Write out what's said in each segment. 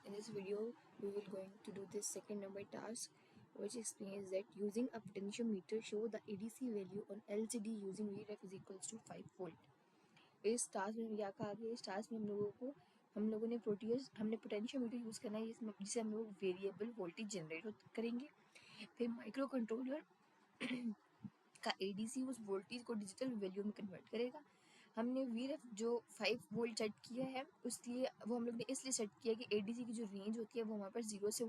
In this video, we will going to do this second number task, which explains that using a potentiometer, show the ADC value on LCD using Vref is equals to 5 volt. इस task में क्या कहा गया? इस task में हम लोगों ने हमने पोटेंशियोमीटर यूज़ करना है जिससे हम लोग वेरिएबल वोल्टेज जनरेट करेंगे। फिर माइक्रो कंट्रोलर का एडीसी उस वोल्टेज को डिजिटल वैल्यू में कन्वर्ट करेगा। हमने वीरफ जो 5 वोल्ट सेट किया है उसलिए वो हम लोग ने इसलिए सेट किया कि एडीसी की जो रेंज होती है वो हमारे पास 0 से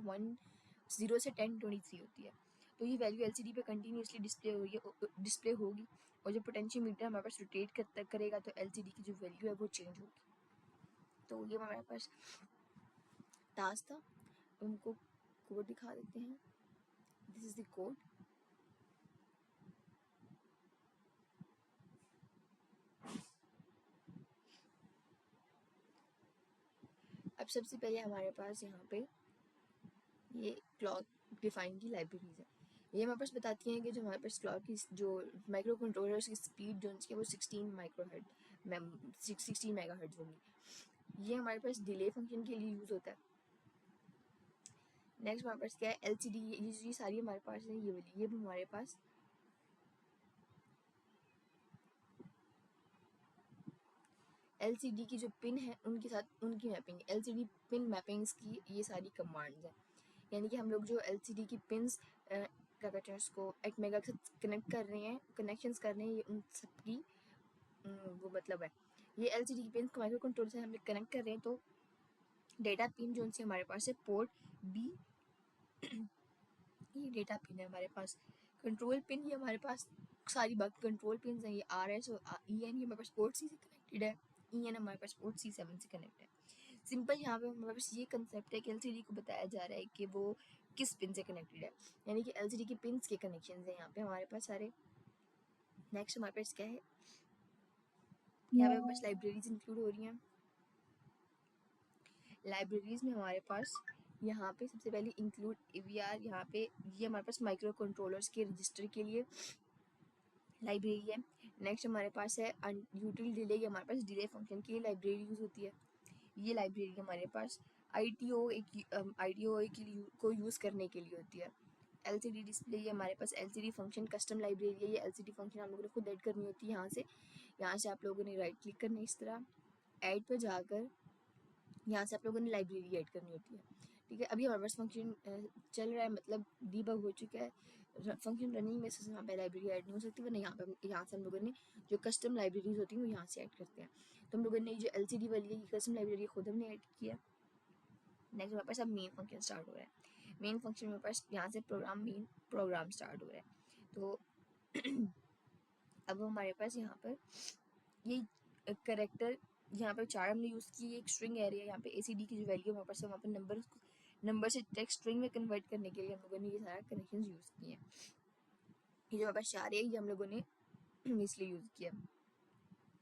1023 होती है। तो ये वैल्यू एलसीडी पे कंटिन्यूसली डिस्प्ले होगी और जब पोटेंशियोमीटर हमारे पास रोटेट करेगा तो एलसीडी की जो वैल्यू है वो चेंज होगी। तो ये हमारे पास टास्क था। हमको कोड दिखा देते हैं। This is the code. अब सबसे पहले हमारे पास यहाँ पे ये क्लॉक डिफाइन की लाइब्रेरीज है। ये हमारे पास बताती हैं कि जो हमारे पास क्लॉक की जो माइक्रो कंट्रोलर्स की स्पीड जो है वो 16 मेगा हर्ट्ज होगी। ये हमारे पास डिले फंक्शन के लिए यूज़ होता है। नेक्स्ट हमारे पास क्या है? एलसीडी। ये सारी हमारे पास है। ये हमारे पास एलसीडी की जो पिन है उनके साथ उनकी मैपिंग, एलसीडी पिन मैपिंग्स की ये सारी कमांड्स हैं। यानी कि हम लोग जो एलसीडी की पिन्स क्या कहते हैं उसको एक मेगा के साथ कनेक्ट कर रहे हैं, कनेक्शंस कर रहे हैं, ये उन सब की वो मतलब है। ये एलसीडी की पिन को माइक्रो कंट्रोलर से हम लोग कनेक्ट कर रहे हैं तो डेटा पिन जो उनसे हमारे पास है पोर्ट बी। ये डेटा पिन है हमारे पास। कंट्रोल पिन ये हमारे पास सारी बाकी कंट्रोल पिन हैं। ये आर एस और ई एन ये हमारे पास पोर्ट सी से कनेक्टेड है। ई एन हमारे पास पोर्ट C7 से कनेक्ट है। सिंपल यहाँ पे हमारे पास ये कंसेप्ट है कि एलसीडी को बताया जा रहा है कि वो किस पिन से कनेक्टेड है, यानी कि एलसीडी के पिन्स के कनेक्शन है यहाँ पे हमारे पास सारे। नेक्स्ट हमारे पास क्या है? यहाँ पे हमारे पास लाइब्रेरीज इंक्लूड हो रही हैं। लाइब्रेरीज में हमारे पास यहाँ पे सबसे पहले इंक्लूड AVR। यहाँ पे ये हमारे पास माइक्रो कंट्रोलर्स के रजिस्टर के लिए लाइब्रेरी है। नेक्स्ट हमारे पास है यूटिल डिले। ये हमारे पास डिले फंक्शन की लाइब्रेरी यूज़ होती है। ये लाइब्रेरी हमारे पास ITO के लिए को यूज़ करने के लिए होती है। LCD डिस्प्ले ये हमारे पास LCD फंक्शन कस्टम लाइब्रेरी है। ये LCD फंक्शन हम लोगों ने खुद ऐड करनी होती है। यहाँ से आप लोगों ने राइट क्लिक करना है, इस तरह ऐड पर जाकर यहाँ से आप लोगों ने लाइब्रेरी ऐड करनी होती है। ठीक है, अभी हमारे पास फंक्शन चल रहा है, मतलब डीबग हो चुका है। फंक्शन रनिंग में से यहाँ पे लाइब्रेरी ऐड नहीं हो सकती, वरना यहाँ से हम लोगों ने जो कस्टम लाइब्रेरीज होती हैं वो यहाँ से ऐड करते हैं। तो हम लोगों ने जो LCD वाली है कस्टम लाइब्रेरी खुद हमने ऐड किया। नेक्स्ट हमारे पास अब मेन फंक्शन स्टार्ट हो रहा है। मेन फंक्शन में पास यहाँ से प्रोग्राम स्टार्ट हो रहा है। तो अब हमारे पास यहाँ पर ये करेक्टर यहाँ पे 4 हमने यूज़ की। एक स्ट्रिंग एरिया यहाँ पे ACD की जो वैल्यू हमारे पास है वहाँ पर नंबर से टेक्स्ट स्ट्रिंग में कन्वर्ट करने के लिए हम लोगों ने ये सारा कनेक्शन यूज़ किए हैं। ये जो हमारे पास 4 है ये हम लोगों ने इसलिए यूज़ किया।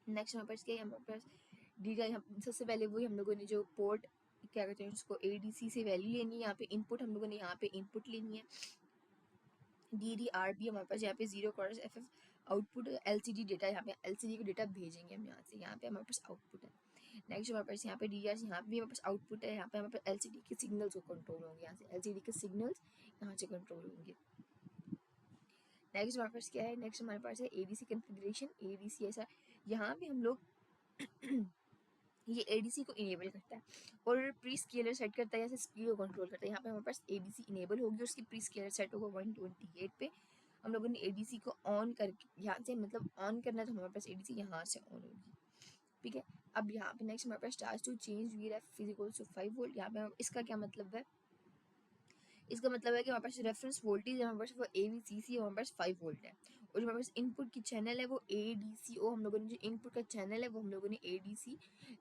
नेक्स्ट हमारे पास क्या है? हमारे पास डीटा सबसे पहले वही हम लोगों ने जो पोर्ट क्या कहते हैं उसको ADC से वैल्यू लेनी है। यहाँ पे इनपुट हम लोगों ने यहाँ पे इनपुट लेनी है। DDRB हमारे पास यहाँ पे 0 cross FF output. LCD data यहाँ पे LCD को डेटा भेजेंगे हम यहाँ से। यहाँ पे हमारे पास आउटपुट है। नेक्स्ट हमारे पास यहाँ पे DRC यहाँ पे भी हमारे पास आउटपुट है। यहाँ पे हमारे पास LCD के सिग्नल्स को कंट्रोल होंगे। यहाँ से LCD के सिग्नल्स यहाँ से कंट्रोल होंगे। नेक्स्ट हमारे पास क्या है? नेक्स्ट हमारे पास है ADC कन्फिग्रेशन। ADC ऐसा यहाँ पे हम लोग ये ADC को इनेबल करता है और प्री स्केलर सेट करता है, जैसे स्पीड को कंट्रोल करता है। यहाँ पे हमारे पास ADC इनेबल होगी और उसकी प्री स्केलर सेट होगा 128 पे। हम लोगों ने ADC को ऑन करके यहाँ से मतलब ऑन करना है तो हमारे पास ADC यहाँ से ऑन होगी। ठीक है, अब यहाँ पे नेक्स्ट हमारे पास task to change VRF equals to 5 volt. यहाँ पे इसका क्या मतलब है? इसका मतलब है कि हमारे पास रेफरेंस वोल्टेज है हमारे पास वो AVCC हमारे पास 5 वोल्ट है और जो हमारे पास इनपुट की चैनल है वो ADCO। हम लोगों ने जो इनपुट का चैनल है वो हम लोगों ने ADC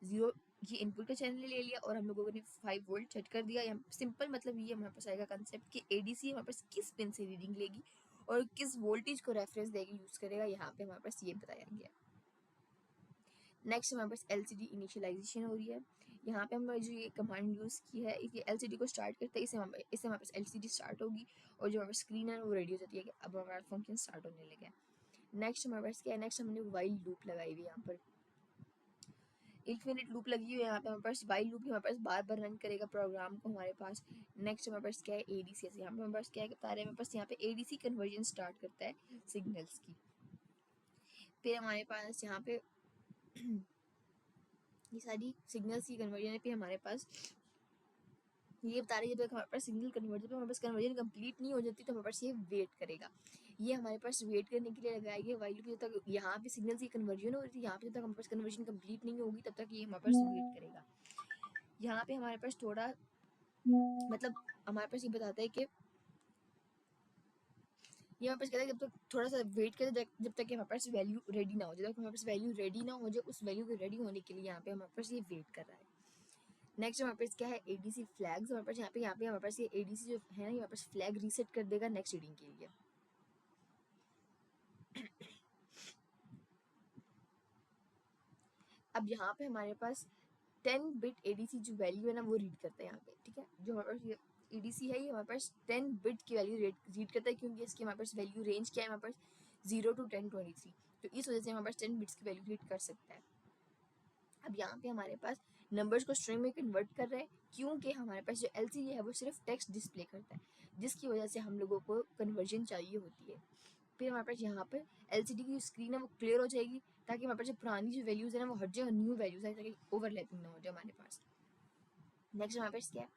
0 ये इनपुट का चैनल ले लिया और हम लोगों ने 5 वोल्ट सेट कर दिया। यहाँ सिंपल मतलब ये हमारे पास आएगा कंसेप्ट कि ADC हमारे पास किस पिन से रीडिंग लेगी और किस वोल्टेज को रेफरेंस देके यूज़ करेगा, यहाँ पे हमारे पास ये बताया गया। नेक्स्ट हमारे पास LCD इनिशियलाइजेशन हो रही है। यहाँ पे हमने जो ये कमांड यूज़ की है ये LCD को स्टार्ट करता है। इससे हमारे पास LCD स्टार्ट होगी और जो हमारे स्क्रीन है वो रेडी हो जाती है कि अब हमारा फंक्शन स्टार्ट होने लगा है। नेक्स्ट हमारे पास क्या है? नेक्स्ट हमने वाइल लूप लगाई हुई है यहाँ पर। इन्फिनिट लूप लगी हुई है यहाँ पे हमारे पास, वाइल लूप हमारे पास बार बार रन करेगा प्रोग्राम को हमारे पास। नेक्स्ट हमारे पास क्या है, एडीसी। यहाँ पे हमारे पास क्या बता रहे हैं, हमारे पास यहाँ पे एडीसी कन्वर्जन स्टार्ट करता है सिग्नल्स की। फिर हमारे पास यहाँ पे ये सारी सिग्नल्स की कन्वर्जन है। फिर हमारे पास ये बता रही है जब तक हमारे पास सिग्नल कन्वर्जन हमारे पास कन्वर्जन कंप्लीट नहीं हो जाती तो हमारे पास ये वेट करेगा। ये हमारे पास वेट करने के लिए लगाया गया वाइल लूप। जब तक यहाँ पे सिग्नल की कन्वर्जन हो रही थी, यहाँ पे जब तक हमारे पास कन्वर्जन कंप्लीट नहीं होगी तब तक ये हमारे पास वेट करेगा। यहाँ पे हमारे पास थोड़ा मतलब हमारे पास ये बताता है कि ये हमारे पास कहता है जब तक थोड़ा सा वेट करें जब तक हमारे पास वैल्यू रेडी ना हो जाए, जब तक हमारे पास वैल्यू रेडी ना हो जाए उस वैल्यू के रेडी होने के लिए यहाँ पे हमारे पास ये वेट कर रहा है। नेक्स्ट हमारे पास क्या है, एडीसी फ्लैग्स। हमारे पास यहाँ पे हमारे पास ये एडीसी जो है ना, ये हमारे पास फ्लैग रीसेट कर देगा नेक्स्ट रीडिंग के लिए। अब यहाँ पे हमारे पास 10 बिट एडीसी जो वैल्यू है ना वो रीड करता है यहाँ पे, ठीक है। जो हमारे पास ये एडीसी है ये हमारे पास 10 बिट की वैल्यू रीड करता है, क्योंकि इसकी हमारे पास वैल्यू रेंज क्या है, हमारे पास 0 to 1023, तो इस वजह से हमारे पास 10 बिट्स की वैल्यू रीड कर सकता है। अब यहाँ पे हमारे पास नंबर्स को स्ट्रिंग में कन्वर्ट कर रहे हैं, क्योंकि हमारे पास जो एलसीडी है वो सिर्फ टेक्स्ट डिस्प्ले करता है, जिसकी वजह से हम लोगों को कन्वर्जन चाहिए होती है। फिर हमारे पास यहाँ पर एलसीडी की स्क्रीन है वो क्लियर हो जाएगी, ताकि हमारे पास जो पुरानी जो वैल्यूज़ है ना वो हट जाए और न्यू वैल्यूज़ आए, ताकि ओवरलैपिंग ना हो जाए हमारे पास। नेक्स्ट हमारे पास क्या है,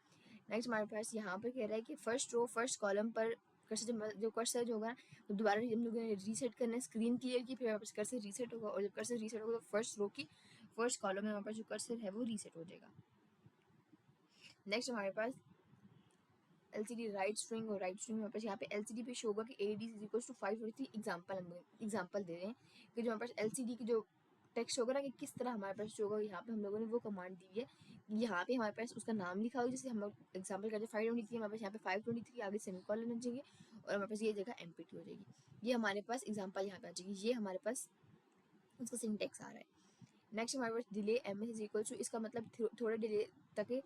नेक्स्ट हमारे पास यहाँ पर कह रहा है कि फर्स्ट रो फर्स्ट कॉलम पर कर्सर जो कर्सर जो होगा ना तो दोबारा हम लोगों ने रीसेट करना है, स्क्रीन क्लियर की, फिर हमारे पास कर्सर रीसेट होगा, और जब कर्सर रीसेट होगा तो फर्स्ट रो की फर्स्ट कॉलम में हमारे पास जो कर्सर है वो रीसेट हो जाएगा। नेक्स्ट हमारे पास एलसीडी राइट स्ट्रिंग और राइट स्ट्रिंग, हमारे पास यहाँ पे एलसीडी पे शो होगा कि AD is equal to 543। Example हम एग्जाम्पल दे रहे हैं कि जो हमारे पास एलसीडी की जो टेक्स्ट होगा ना कि किस तरह हमारे पास शो होगा, यहाँ पे हम लोगों ने वो कमांड दी है। यहाँ पे हमारे पास उसका नाम लिखा होगा, जैसे हम लोग एग्जाम्पल करते हैं 523, हमारे पास यहाँ पे 523 आगे सेमीकोलन लग जाएंगे और हमारे पास ये जगह एम्प्टी हो जाएगी। ये हमारे पास एग्जाम्पल यहाँ पे आ जाएगी, ये हमारे पास उसका सिंटेक्स आ रहा है। नेक्स्ट हमारे पास delay M S is equal to, इसका मतलब थोड़ा डिले तक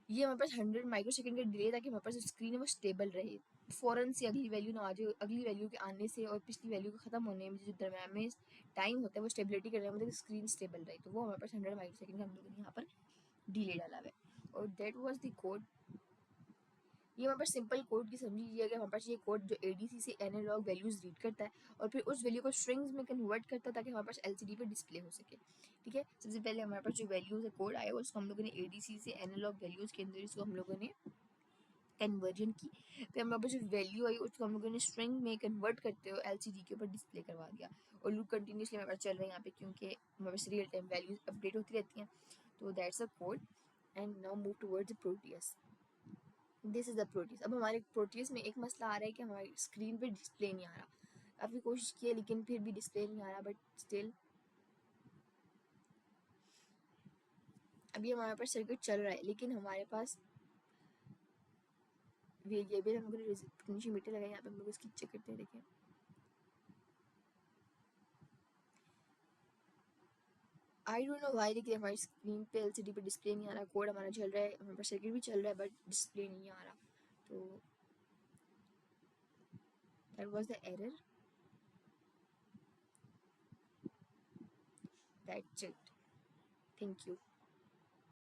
ये हमारे पास 100 माइक्रो सेकंड का डिले, ताकि हमारे पास स्क्रीन है वो स्टेबल रहे, फ़ौरन से अगली वैल्यू ना आ जाए, अगली वैल्यू के आने से और पिछली वैल्यू के ख़त्म होने में जो दरम्यान में टाइम होता है वो स्टेबिलिटी करने में स्क्रीन स्टेबल रहे, तो वो हमारे पास 100 माइक्रो सेकंड का हम लोगों ने यहाँ पर डिले डाला हुआ है। और दैट वाज द कोड। ये हमारे पास सिंपल कोड की समझ लीजिए कि हमारे पास ये कोड जो एडीसी से एनालॉग वैल्यूज़ रीड करता है और फिर उस वैल्यू को स्ट्रिंग्स में कन्वर्ट करता है, ताकि हमारे पास एलसीडी पे डिस्प्ले हो सके, ठीक है। सबसे पहले हमारे पास जो वैल्यूज़ है कोड आया उसको हम लोगों ने एडीसी से एनालॉग वैल्यूज़ के अंदर इसको हम लोगों ने कन्वर्जन की, फिर हमारे पास जो वैल्यू आई उसको हम लोगों ने स्ट्रिंग में कन्वर्ट करते हुए एलसीडी के ऊपर डिस्प्ले करवा दिया, और लूप कंटिन्यूसली हमारे पास चल रहा है यहाँ पे, क्योंकि हमारे पास रियल टाइम वैल्यूज अपडेट होती रहती हैं। तो that's a code. And now move towards the Proteus. This is the Proteus. अब हमारे प्रोटियस में एक मसला आ रहा है कि हमारी स्क्रीन पे डिस्प्ले नहीं आ रहा, काफ़ी कोशिश की है लेकिन फिर भी डिस्प्ले नहीं आ रहा, बट स्टिल अभी हमारे पास सर्किट चल रहा है, लेकिन हमारे पास वेरिएबल हम लोग पोटेंशियोमीटर लगाए, यहाँ पे हम लोग इसकी चेक करते हैं। देखें आई डोंट नो वाई, लेकिन हमारी स्क्रीन पे एलसीडी पे डिस्प्ले नहीं आ रहा, कोड हमारा चल रहा है, हमारे पास सर्किट भी चल रहा है बट डिस्प्ले नहीं आ रहा, तो that was the error. That's it, thank you.